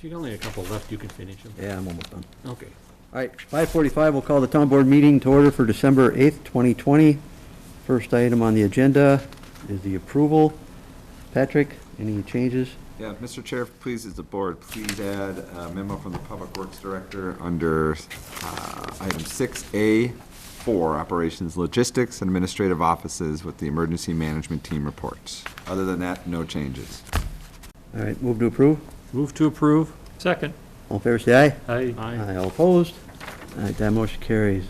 If you got only a couple left, you can finish them. Yeah, I'm almost done. Okay. All right, 5:45, we'll call the town board meeting to order for December 8th, 2020. First item on the agenda is the approval. Patrick, any changes? Yeah, Mr. Chair, please, as the board, please add a memo from the Public Works Director under item 6A4, Operations, Logistics, and Administrative Offices with the Emergency Management Team reports. Other than that, no changes. All right, move to approve. Move to approve. Second. All in favor, say aye. Aye. Aye, all opposed? All right, that motion carries.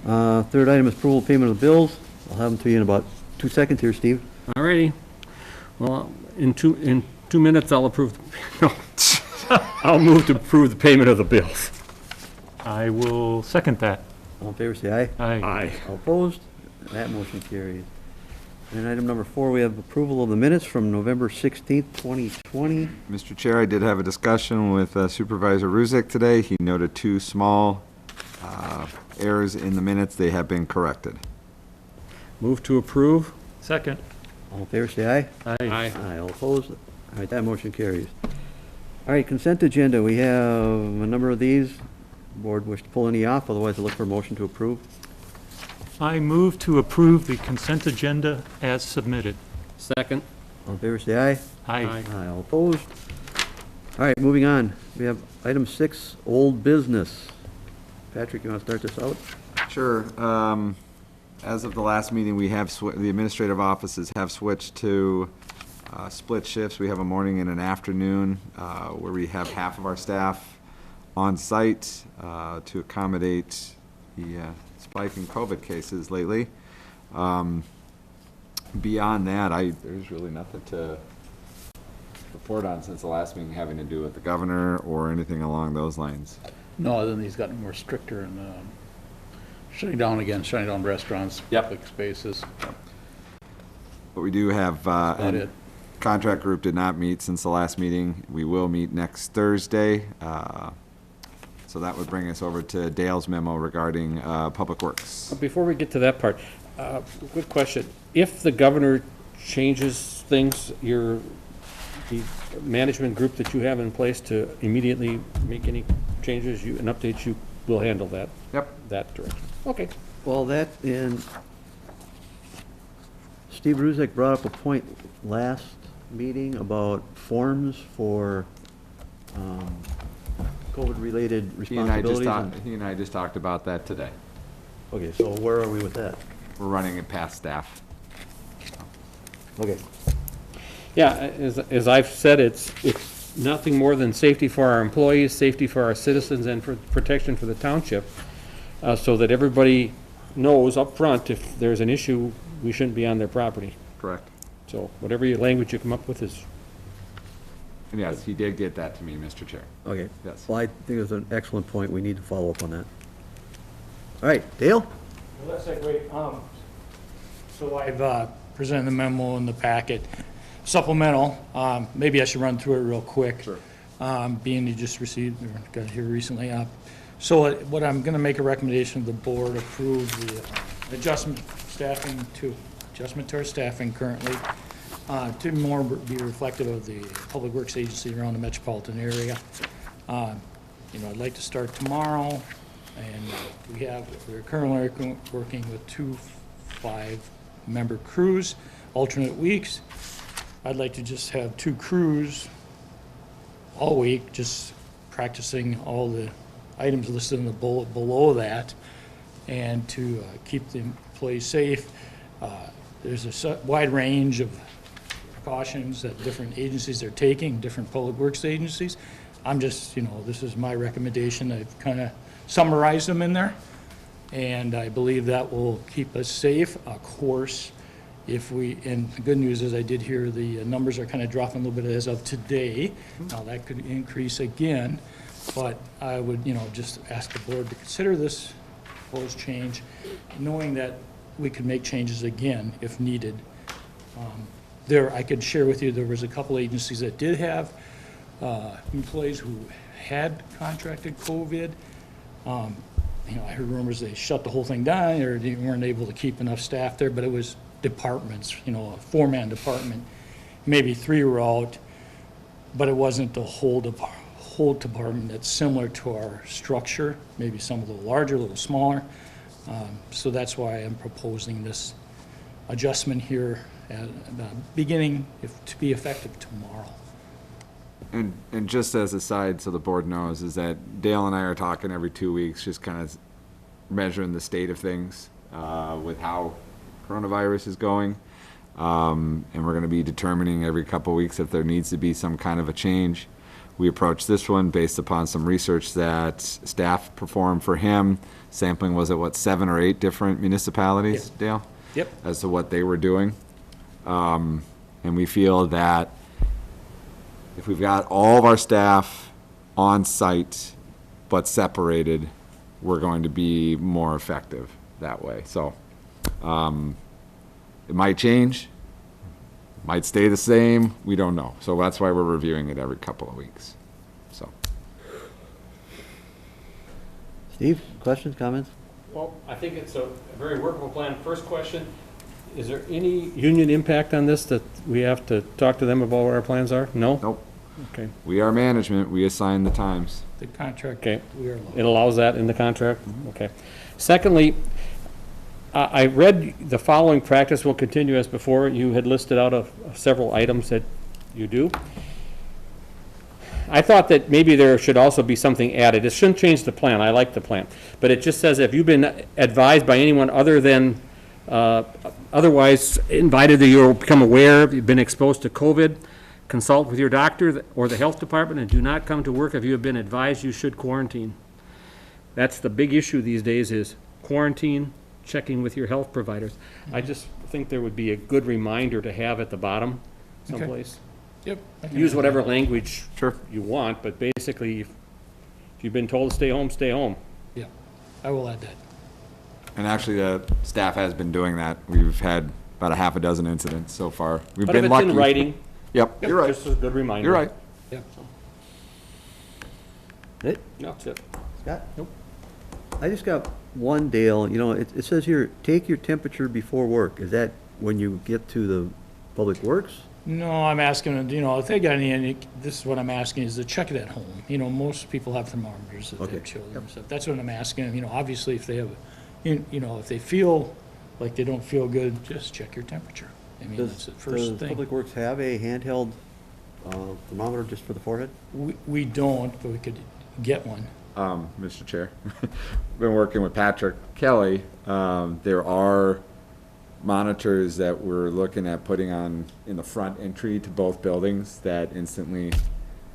Third item is approval of payment of the bills. I'll have them to you in about 2 seconds here, Steve. All righty. Well, in two minutes, I'll approve, no. I'll move to approve the payment of the bills. I will second that. All in favor, say aye. Aye. All opposed? That motion carries. And item number 4, we have approval of the minutes from November 16th, 2020. Mr. Chair, I did have a discussion with Supervisor Ruzick today. He noted 2 small errors in the minutes. They have been corrected. Move to approve. Second. All in favor, say aye. Aye. Aye, all opposed? All right, that motion carries. All right, consent agenda, we have a number of these. Board wish to pull any off, otherwise I'll look for a motion to approve. I move to approve the consent agenda as submitted. Second. All in favor, say aye. Aye. Aye, all opposed? All right, moving on. We have item 6, old business. Patrick, you want to start this out? Sure. As of the last meeting, we have, the administrative offices have switched to split shifts. We have a morning and an afternoon where we have half of our staff on site to accommodate the spike in COVID cases lately. Beyond that, there's really nothing to report on since the last meeting having to do with the governor or anything along those lines. No, other than he's gotten more stricter and shutting down restaurants, Yep. public spaces. But we do have, and it. contract group did not meet since the last meeting. We will meet next Thursday. So that would bring us over to Dale's memo regarding Public Works. Before we get to that part, good question. If the governor changes things, the management group that you have in place to immediately make any changes and updates, you will handle that. Yep. That direction. Okay. Well, Steve Ruzek brought up a point last meeting about forms for COVID-related responsibilities. He and I just talked about that today. Okay, so where are we with that? We're running it past staff. Okay. Yeah, as I've said, it's nothing more than safety for our employees, safety for our citizens, and for protection for the township, so that everybody knows up front if there's an issue, we shouldn't be on their property. Correct. So whatever language you come up with is. And yes, he did get that to me, Mr. Chair. Okay. Yes. Well, I think it's an excellent point. We need to follow up on that. All right, Dale? Well, that's great. So I've presented the memo in the packet, supplemental. Maybe I should run through it real quick. Sure. Being you just received, or got it here recently. So what I'm going to make a recommendation, the board approve the adjustment to our staffing currently to more be reflective of the public works agency around the metropolitan area. I'd like to start tomorrow, and we're currently working with 2 5-member crews, alternate weeks. I'd like to just have 2 crews all week, just practicing all the items listed in the bullet below that, and to keep the employees safe. There's a wide range of precautions that different agencies are taking, different public works agencies. I'm just, this is my recommendation. I've kind of summarized them in there, and I believe that will keep us safe. Of course, and the good news is I did hear the numbers are kind of dropping a little bit as of today. Now that could increase again, but I would, just ask the board to consider this proposed change, knowing that we could make changes again if needed. I could share with you, there was a couple agencies that did have employees who had contracted COVID. I heard rumors they shut the whole thing down, or they weren't able to keep enough staff there, but it was departments, a 4-man department. Maybe 3 were out. but it wasn't the whole department that's similar to our structure, maybe some a little larger, a little smaller. So that's why I'm proposing this adjustment here at the beginning, to be effective tomorrow. And just as a side, so the board knows, is that Dale and I are talking every 2 weeks, just kind of measuring the state of things with how coronavirus is going. And we're going to be determining every couple of weeks if there needs to be some kind of a change. We approached this one based upon some research that staff performed for him. Sampling was at 7 or 8 different municipalities, Yep. Dale? Yep. As to what they were doing. And we feel that if we've got all of our staff on site but separated, we're going to be more effective that way. So it might change, might stay the same, we don't know. So that's why we're reviewing it every couple of weeks. So. Steve, questions, comments? Well, I think it's a very workable plan. First question, is there any union impact on this that we have to talk to them about what our plans are? No? Nope. Okay. We are management, we assign the times. The contract, Okay. we are low. It allows that in the contract? Okay. Secondly, I read the following practice will continue as before. You had listed out of several items that you do. I thought that maybe there should also be something added. It shouldn't change the plan. I like the plan. But it just says if you've been advised by anyone other than, otherwise invited that you'll become aware, if you've been exposed to COVID, consult with your doctor or the health department and do not come to work if you have been advised you should quarantine. That's the big issue these days is quarantine, checking with your health providers. I just think there would be a good reminder to have at the bottom someplace. Yep. I can Use add whatever that. language Sure. you want, but basically, if you've been told to stay home, stay home. Yeah, I will add that. And actually, the staff has been doing that. We've had about a half a dozen incidents so far. We've But if been it's lucky. in writing, Yep, you're right. just a good reminder. You're right. Yep. It? No, that's it. Scott? Nope. I just got one, Dale, you know, it says here, take your temperature before work. Is that when you get to the Public Works? No, I'm asking, you know, if they got any, this is what I'm asking, is to check it at home. You know, most people have thermometers at their Okay. children and stuff. That's what I'm asking, you know, obviously if they have, you know, if they feel like they don't feel good, just check your temperature. I mean, that's the first Does thing. Public Works have a handheld thermometer just for the forehead? We don't, but we could get one. Mr. Chair, been working with Patrick Kelly. There are monitors that we're looking at putting on in the front entry to both buildings that instantly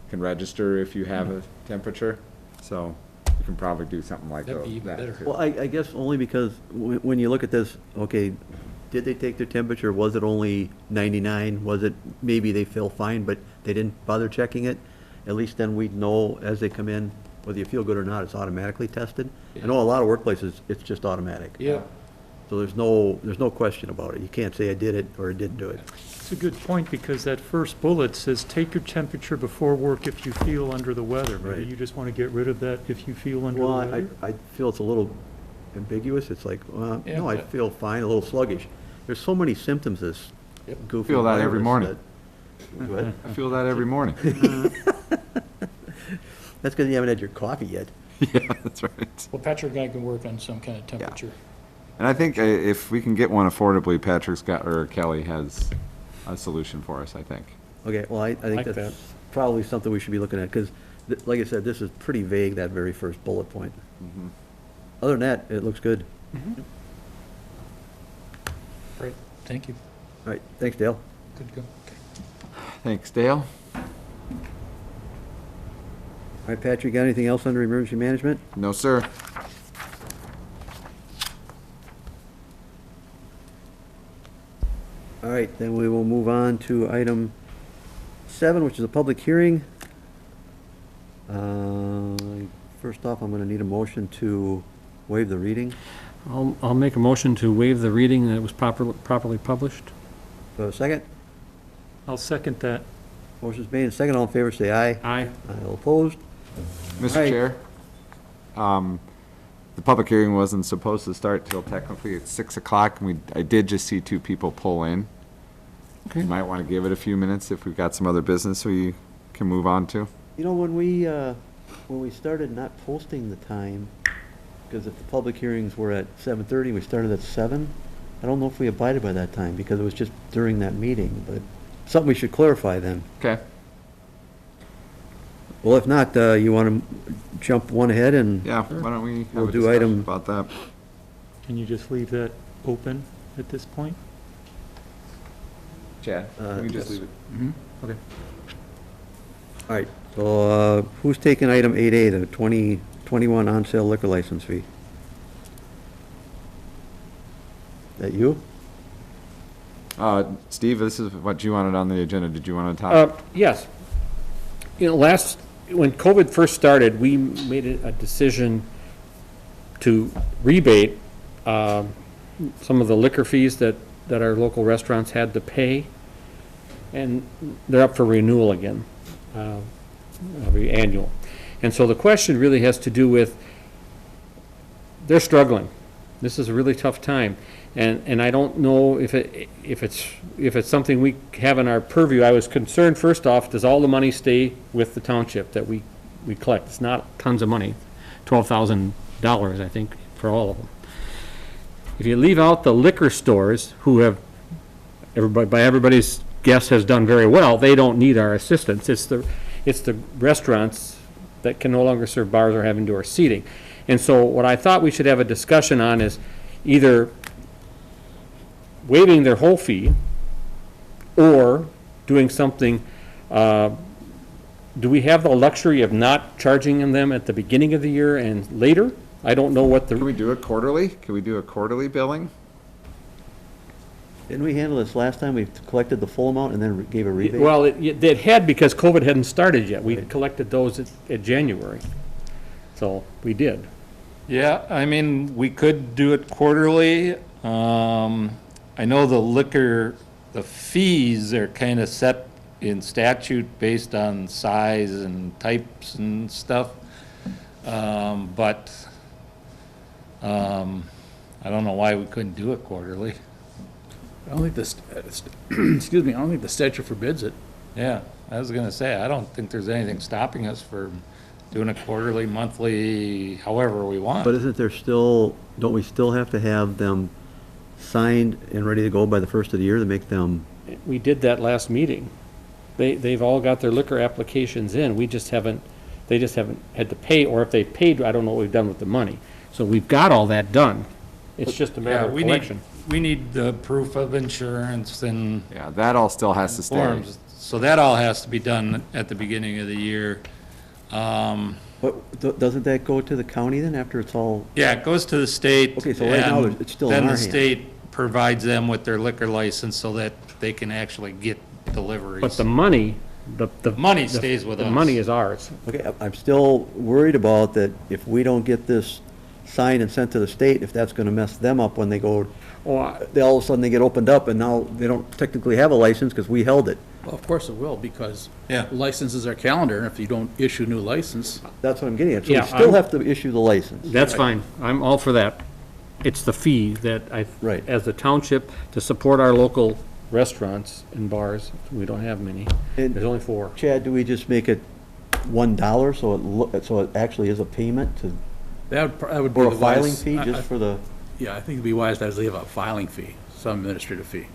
can register if you have a temperature. So you can probably do something like That'd be that. even better. too. Well, I guess only because when you look at this, okay, did they take their temperature? Was it only 99? Was it, maybe they feel fine, but they didn't bother checking it? At least then we'd know as they come in, whether you feel good or not, it's automatically tested. I know a lot of workplaces, it's just automatic. Yeah. So there's no question about it. You can't say I did it or I didn't do it. It's a good point, because that first bullet says, take your temperature before work if you feel under the weather. Maybe Right. you just want to get rid of that if you feel under the Well, weather? I feel it's a little ambiguous. It's like, well, Yeah, no, I but- feel fine, a little sluggish. There's so many symptoms of this Yep. goofy Feel that every virus morning. that- Go ahead. I feel that every morning. That's because you haven't had your coffee yet. Yeah, that's right. Well, Patrick and I can work on some kind of temperature. And I think if we can get one affordably, Patrick's got, or Kelly has a solution for us, I think. Okay, well, I think Like that's that. probably something we should be looking at, because, like I said, this is pretty vague, that very first bullet point. Other than that, it looks good. Great, thank you. All right, thanks, Dale. Good to go. Okay. Thanks, Dale. All right, Patrick, got anything else under emergency management? No, sir. All right, then we will move on to item 7, which is a public hearing. First off, I'm going to need a motion to waive the reading. I'll make a motion to waive the reading that was properly published. Do I have a second? I'll second that. Motion's made and second. All in favor, say aye. Aye. All opposed? Mr. Right. Chair, the public hearing wasn't supposed to start till technically at 6 o'clock, and I did just see 2 people pull in. Okay. You might want to give it a few minutes if we've got some other business we can move on to? You know, when we started not posting the time, because if the public hearings were at 7:30, we started at 7, I don't know if we abided by that time, because it was just during that meeting, but something we should clarify then. Okay. Well, if not, you want to jump one ahead and? Yeah, why don't we We'll have a do discussion item- about that? Can you just leave that open at this point? Chad, we can just yes. leave it. Okay. All right, so who's taking item 8A, the 2021 on-sale liquor license fee? That you? Steve, this is what you wanted on the agenda. Did you want to talk? Yes. You know, when COVID first started, we made a decision to rebate some of the liquor fees that our local restaurants had to pay, and they're up for renewal again, every annual. And so the question really has to do with, they're struggling. This is a really tough time. And I don't know if it's something we have in our purview. I was concerned, first off, does all the money stay with the township that we collect? It's not tons of money, $12,000, I think, for all of them. If you leave out the liquor stores, who have, by everybody's guess, has done very well, they don't need our assistance. It's the restaurants that can no longer serve bars or have indoor seating. And so what I thought we should have a discussion on is either waiving their whole fee or doing something, do we have the luxury of not charging them at the beginning of the year and later? I don't know what Can we do it quarterly? Can we do a quarterly billing? Didn't we handle this last time? We collected the full amount and then gave a rebate? Well, it had, because COVID hadn't started yet. We collected those at January. So we did. Yeah, I mean, we could do it quarterly. I know the fees are kind of set in statute based on size and types and stuff. But I don't know why we couldn't do it quarterly. I don't think this, excuse me, I don't think the statute forbids it. Yeah, I was gonna say, I don't think there's anything stopping us from doing it quarterly, monthly, however we want. But isn't there still, don't we still have to have them signed and ready to go by the first of the year to make them? We did that last meeting. They've all got their liquor applications in. They just haven't had to pay, or if they paid, I don't know what we've done with the money. So we've got all that done. It's just a matter Yeah, of we collection. we need the proof of insurance and Yeah, that all still has to stay. forms. So that all has to be done at the beginning of the year. But doesn't that go to the county then after it's all? Yeah, it goes to the state. Okay, so right now and it's still in our Then hands. the state provides them with their liquor license so that they can actually get deliveries. But the money, the money stays with The us. money is ours. Okay, I'm still worried about that if we don't get this signed and sent to the state, if that's gonna mess them up when they go, they all of a sudden they get opened up and now they don't technically have a license because we held it. Well, of course it will, because Yeah. licenses are calendar, and if you don't issue a new license, That's what I'm getting at. So we Yeah, still I'm- have to issue the license. That's fine. I'm all for that. It's the fee that Right. as a township, to support our local restaurants and bars, we don't have many. And- There's only 4. Chad, do we just make it $1 so it actually is a payment to, that would be or the a filing wise- fee I- just for the? Yeah, I think it'd be wise to leave a filing fee, some administrative fee.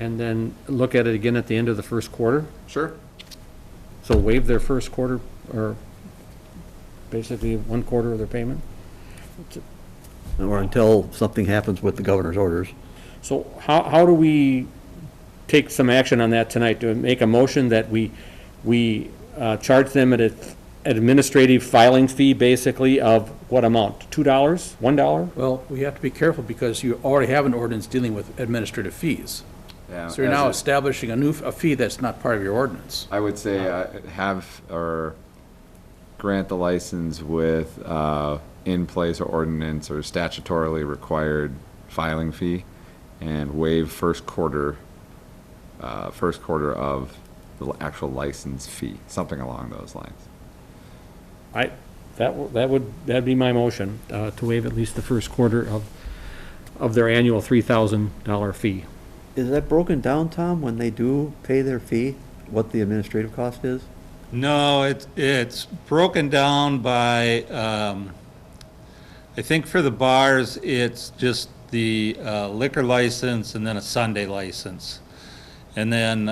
And then look at it again at the end of the first quarter. Sure. So waive their first quarter, or basically 1/4 of their payment. Or until something happens with the governor's orders. So how do we take some action on that tonight? Do we make a motion that we charge them at an administrative filing fee, basically, of what amount? $2, $1? Well, we have to be careful, because you already have an ordinance dealing with administrative fees. Yeah. So you're now establishing a fee that's not part of your ordinance. I would say have or grant the license with in place or ordinance or statutorily required filing fee, and waive first quarter of the actual license fee, something along those lines. That'd be my motion, to waive at least the first quarter of their annual $3,000 fee. Is that broken down, Tom, when they do pay their fee? what the administrative cost is? No, it's broken down by, I think for the bars, it's just the liquor license and then a Sunday license. And then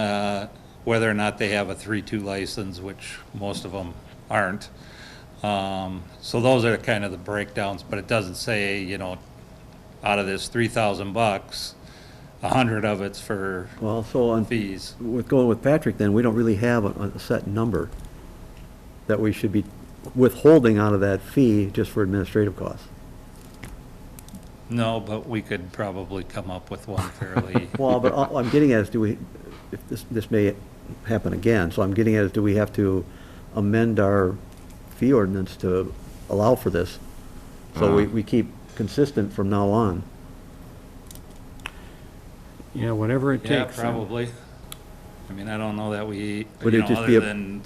whether or not they have a 3-2 license, which most of them aren't. So those are kind of the breakdowns, but it doesn't say, you know, out of this $3,000, 100 of it's for Well, so on, fees. with going with Patrick, then, we don't really have a set number that we should be withholding out of that fee just for administrative costs. No, but we could probably come up with one fairly. Well, but all I'm getting at is, do we, if this may happen again, so I'm getting at is, do we have to amend our fee ordinance to allow for this? So we keep consistent from now on. Yeah, whatever it Yeah, takes. probably. I mean, I don't know that we, Would you it know, just be other a- than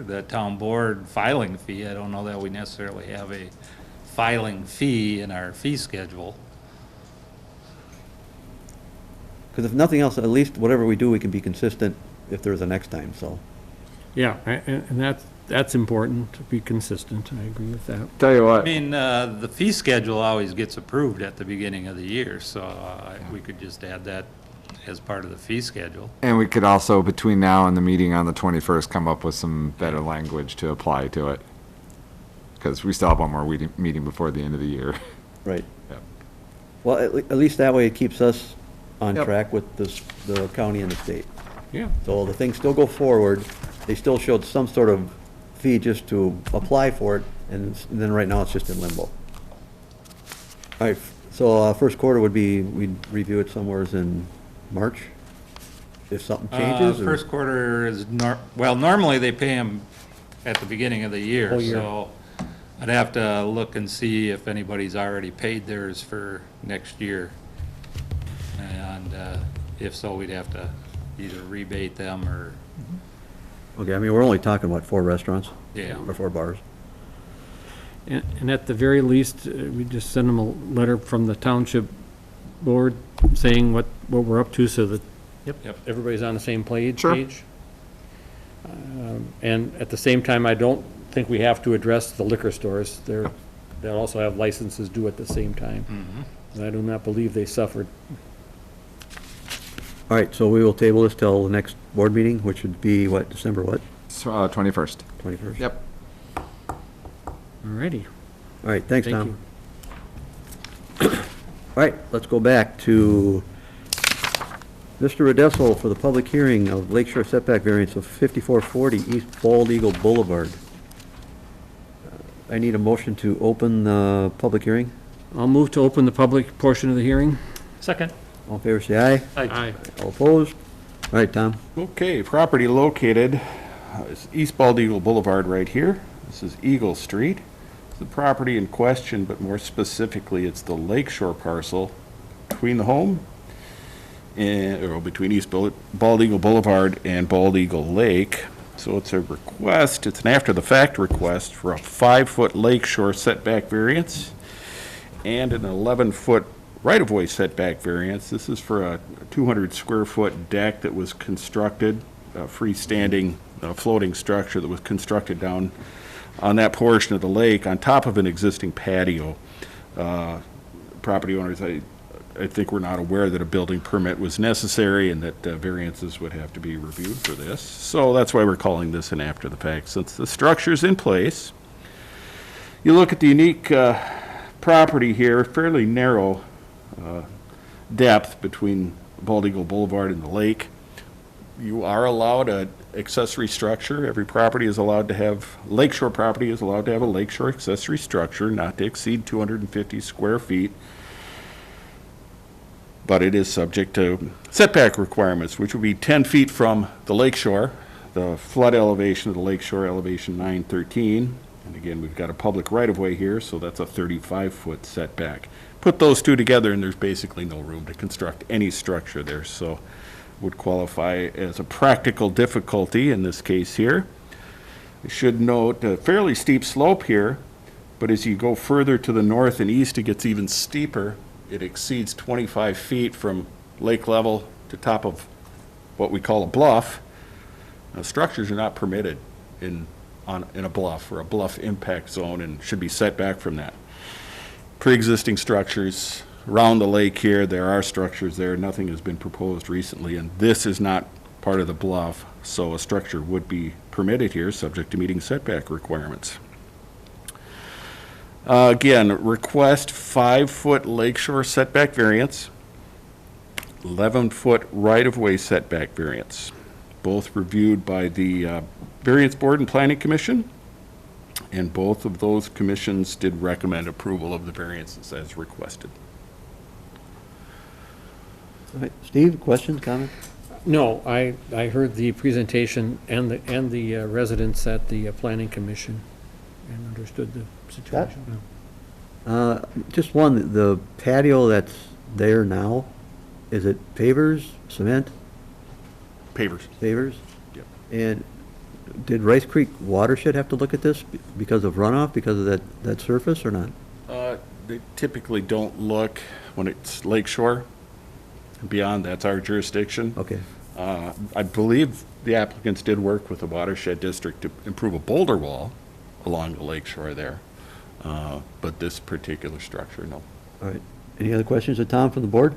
the town board filing fee, I don't know that we necessarily have a filing fee in our fee schedule. Because if nothing else, at least whatever we do, we can be consistent if there's a next time, so. Yeah, and that's important, to be consistent, I agree with that. Tell you I what, mean, the fee schedule always gets approved at the beginning of the year, so we could just add that as part of the fee schedule. and we could also, between now and the meeting on the 21st, come up with some better language to apply to it. Because we still have one more meeting before the end of the year. Right. Yep. Well, at least that way it keeps us on Yep. track with the county and the state. Yeah. So the things still go forward, they still showed some sort of fee just to apply for it, and then right now it's just in limbo. All right, so first quarter would be, we'd review it somewheres in March, if something changes? or- First quarter is, well, normally they pay them at the beginning of the year, Whole year. so I'd have to look and see if anybody's already paid theirs for next year. And if so, we'd have to either rebate them or, Okay, I mean, we're only talking, what, 4 restaurants? yeah. Or 4 bars? And at the very least, we just send them a letter from the township board saying what we're up to, so that Yep. everybody's on the same page. Sure. And at the same time, I don't think we have to address the liquor stores. They'll also have licenses due at the same time. And I do not believe they suffered. All right, so we will table this till the next board meeting, which would be, what, December what? So, 21st. 21st? Yep. Alrighty. All right, thanks, Thank Tom. you. All right, let's go back to Mr. Redessel for the public hearing of Lakeshore setback variance of 5440 East Bald Eagle Boulevard. I need a motion to open the public hearing. I'll move to open the public portion of the hearing. Second. All in favor, say aye. Aye. All opposed? All right, Tom. Okay, property located is East Bald Eagle Boulevard right here. This is Eagle Street. It's the property in question, but more specifically, it's the lakeshore parcel between the home or between East Bald Eagle Boulevard and Bald Eagle Lake. So it's a request, it's an after-the-fact request for a 5-foot lakeshore setback variance and an 11-foot right-of-way setback variance. This is for a 200-square-foot deck that was constructed, a freestanding floating structure that was constructed down on that portion of the lake on top of an existing patio. Property owners, I think, were not aware that a building permit was necessary and that variances would have to be reviewed for this. So that's why we're calling this an after-the-fact. Since the structure's in place, you look at the unique property here, fairly narrow depth between Bald Eagle Boulevard and the lake. You are allowed an accessory structure. Every property is allowed to have, lakeshore property is allowed to have a lakeshore accessory structure not to exceed 250 square feet. But it is subject to setback requirements, which would be 10 feet from the lakeshore, the flood elevation of the lakeshore, elevation 913. And again, we've got a public right-of-way here, so that's a 35-foot setback. Put those two together, and there's basically no room to construct any structure there, so would qualify as a practical difficulty in this case here. I should note a fairly steep slope here, but as you go further to the north and east, it gets even steeper. It exceeds 25 feet from lake level to top of what we call a bluff. Structures are not permitted in a bluff or a bluff impact zone and should be set back from that. Pre-existing structures around the lake here, there are structures there. Nothing has been proposed recently, and this is not part of the bluff, so a structure would be permitted here, subject to meeting setback requirements. Again, request 5-foot lakeshore setback variance, 11-foot right-of-way setback variance, both reviewed by the Variance Board and Planning Commission, and both of those commissions did recommend approval of the variances as requested. All right, Steve, questions, comments? No, I heard the presentation and the residents at the planning commission and understood the situation. Just one, the patio that's there now, is it pavers, cement, Pavers. pavers? Yep. And did Rice Creek Watershed have to look at this because of runoff, because of that surface, or not? They typically don't look when it's lakeshore. Beyond, that's our jurisdiction. Okay, I believe the applicants did work with the watershed district to improve a boulder wall along the lakeshore there. But this particular structure, no. all right. Any other questions of Tom from the board?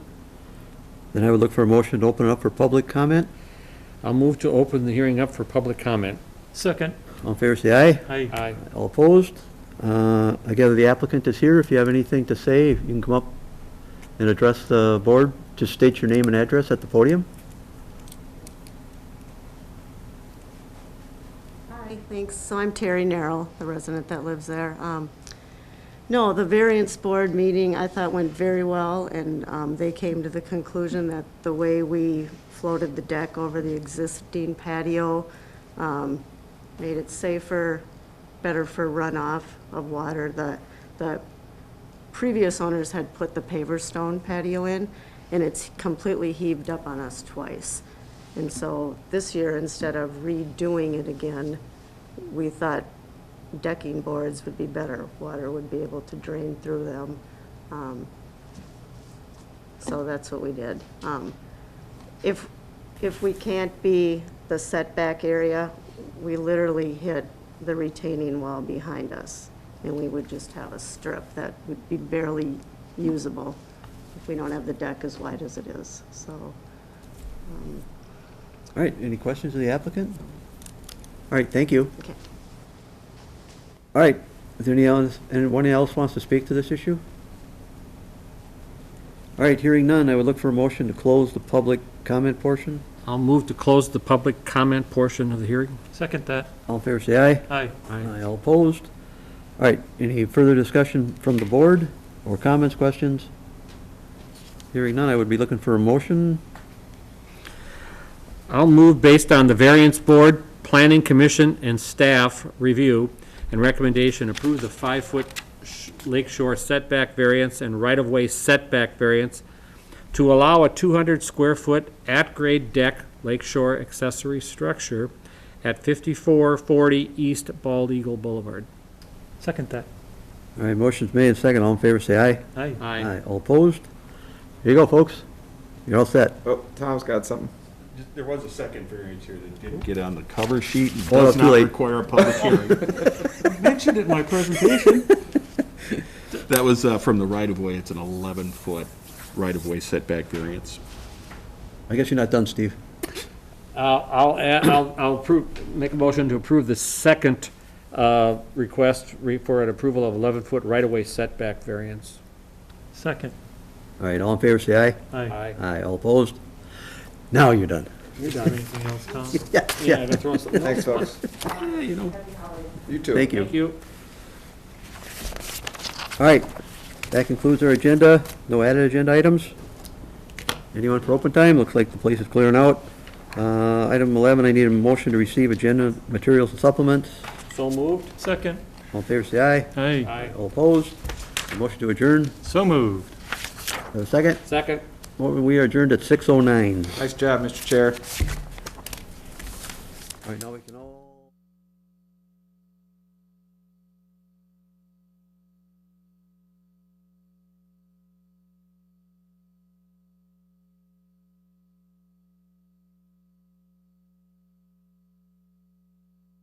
Then I would look for a motion to open it up for public comment. I'll move to open the hearing up for public comment. Second. All in favor, say aye. Aye. Aye. All opposed? I gather the applicant is here. If you have anything to say, you can come up and address the board. Just state your name and address at the podium. Hi, thanks. So I'm Terry Narrow, the resident that lives there. No, the variance board meeting I thought went very well, and they came to the conclusion that the way we floated the deck over the existing patio made it safer, better for runoff of water. The previous owners had put the paver stone patio in, and it's completely heaved up on us twice. And so this year, instead of redoing it again, we thought decking boards would be better. Water would be able to drain through them. So that's what we did. If we can't be the setback area, we literally hit the retaining wall behind us, and we would just have a strip that would be barely usable if we don't have the deck as wide as it is, so. All right, any questions of the applicant? All right, thank you. Okay. All right, is there anyone else wants to speak to this issue? All right, hearing none, I would look for a motion to close the public comment portion. I'll move to close the public comment portion of the hearing. Second that. All in favor, say aye. Aye. Aye, all opposed? All right, any further discussion from the board, or comments, questions? Hearing none, I would be looking for a motion. I'll move based on the variance board, planning commission, and staff review and recommendation, approve the 5-foot lakeshore setback variance and right-of-way setback variance to allow a 200-square-foot at-grade deck lakeshore accessory structure at 5440 East Bald Eagle Boulevard. Second that. All right, motion's made and second, all in favor, say aye. Aye. Aye. All opposed? Here you go, folks. You're all set. Oh, Tom's got something. There was a second variance here that didn't get on the cover sheet and Oh, does too not late. require a public hearing. Mentioned it in my presentation. That was from the right-of-way. It's an 11-foot right-of-way setback variance. I guess you're not done, Steve. I'll make a motion to approve the second request for an approval of 11-foot right-of-way setback variance. Second. All right, all in favor, say aye. Aye. Aye, all opposed? Now you're done. You're done. Anything else, Tom? Yeah, that's wrong. Thanks, folks. Yeah, you know. You too. Thank you. Thank you. All right, that concludes our agenda. No added agenda items? Anyone for open time? Looks like the place is clearing out. Item 11, I need a motion to receive agenda materials and supplements. So moved. Second. All in favor, say aye. Aye. Aye. All opposed? Motion to adjourn. So moved. Have a second? Second. We are adjourned at 6:09. Nice job, Mr. Chair. All right, now we can all...